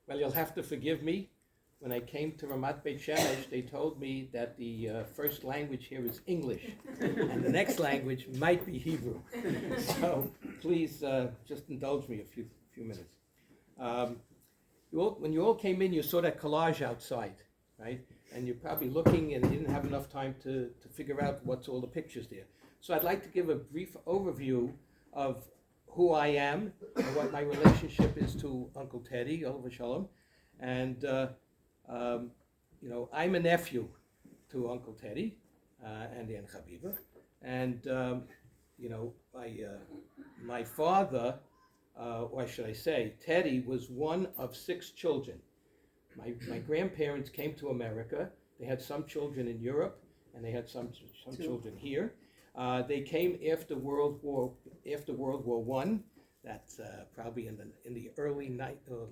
Well, you'll have to forgive me. When I came to Ramat Beit Shemesh, they told me that the first language here is English, and the next language might be Hebrew. So please just indulge me a few minutes. When you all came in, you saw that collage outside, right? And you're probably looking and you didn't have enough time to figure out what's all the pictures there. So I'd like to give a brief overview of who I am and what my relationship is to Uncle Teddy, Oliver Shalom. And, I'm a nephew to Uncle Teddy and Aunt Chaviva. And, my father, or should I say, Teddy was one of 6 children. My grandparents came to America. They had some children in Europe, and they had some children here. They came after World War I. That's probably in the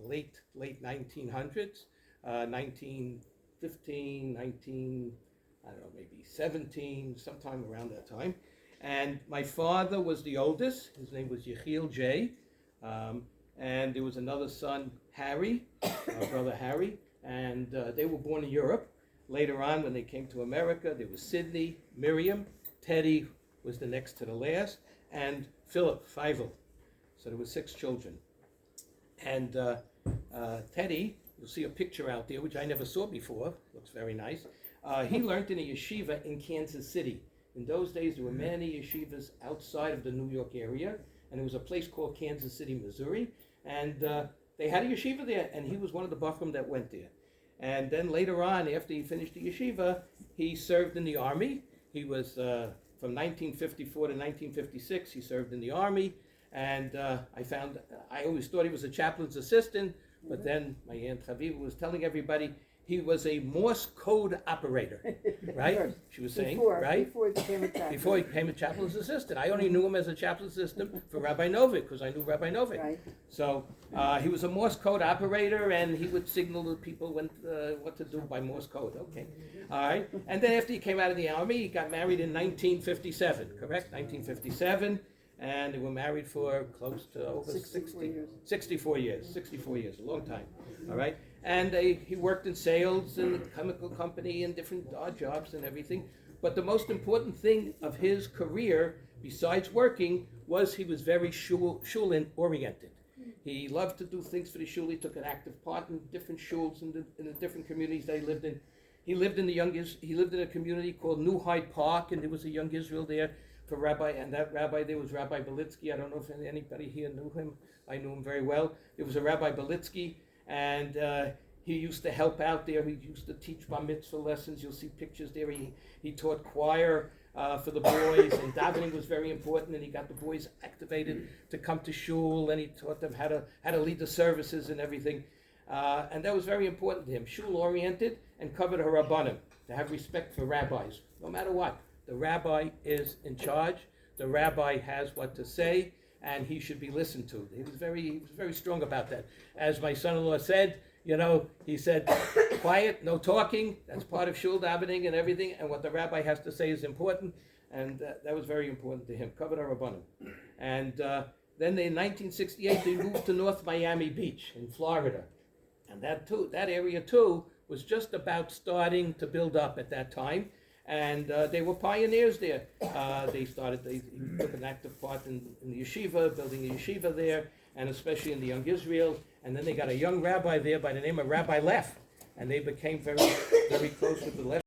late 1900s, 1915, maybe 17, sometime around that time. And my father was the oldest. His name was Yechiel J. And there was another son, Harry, brother Harry, and they were born in Europe. Later on, when they came to America, there was Sidney, Miriam, Teddy was the next to the last, and Philip, Feivel. So there were 6 children. And Teddy, you'll see a picture out there, which I never saw before, looks very nice. He learned in a yeshiva in Kansas City. In those days, there were many yeshivas outside of the New York area, and there was a place called Kansas City, Missouri, and they had a yeshiva there, and he was one of the bachrim that went there. And then later on, after he finished the yeshiva, he served in the army. He was, from 1954 to 1956, he served in the army, and I always thought he was a chaplain's assistant, but then my Aunt Chaviva was telling everybody he was a Morse code operator, right? She was saying, right? Before he became a chaplain. Before he became a chaplain's assistant. I only knew him as a chaplain's assistant for Rabbi Novik, because I knew Rabbi Novik. Right. So he was a Morse code operator, and he would signal to people what to do by Morse code. Okay. All right. And then after he came out of the army, he got married in 1957, correct? 1957. And they were married for close to over 64 years, a long time. All right. And he worked in sales in the chemical company and different odd jobs and everything. But the most important thing of his career, besides working, was he was very shulin oriented. He loved to do things for the shul. He took an active part in different shuls in the different communities they lived in. He lived in a community called New Hyde Park, and there was a young Israel there for Rabbi, and that rabbi there was Rabbi Belitsky. I don't know if anybody here knew him. I knew him very well. There was a Rabbi Belitsky, and he used to help out there. He used to teach bar mitzvah lessons. You'll see pictures there. He taught choir for the boys, and davening was very important, and he got the boys activated to come to shul, and he taught them how to lead the services and everything. And that was very important to him. Shul-oriented and covered harabbanim, to have respect for rabbis, no matter what. The rabbi is in charge. The rabbi has what to say, and he should be listened to. He was very strong about that. As my son-in-law said, he said, quiet, no talking. That's part of shul davening and everything. And what the rabbi has to say is important, and that was very important to him. Kavod harabbanim. And then in 1968, they moved to North Miami Beach in Florida, and that area too was just about starting to build up at that time. And they were pioneers there. He took an active part in the yeshiva, building a yeshiva there, and especially in the Young Israel. And then they got a young rabbi there by the name of Rabbi Leff, and they became very close with the Leff.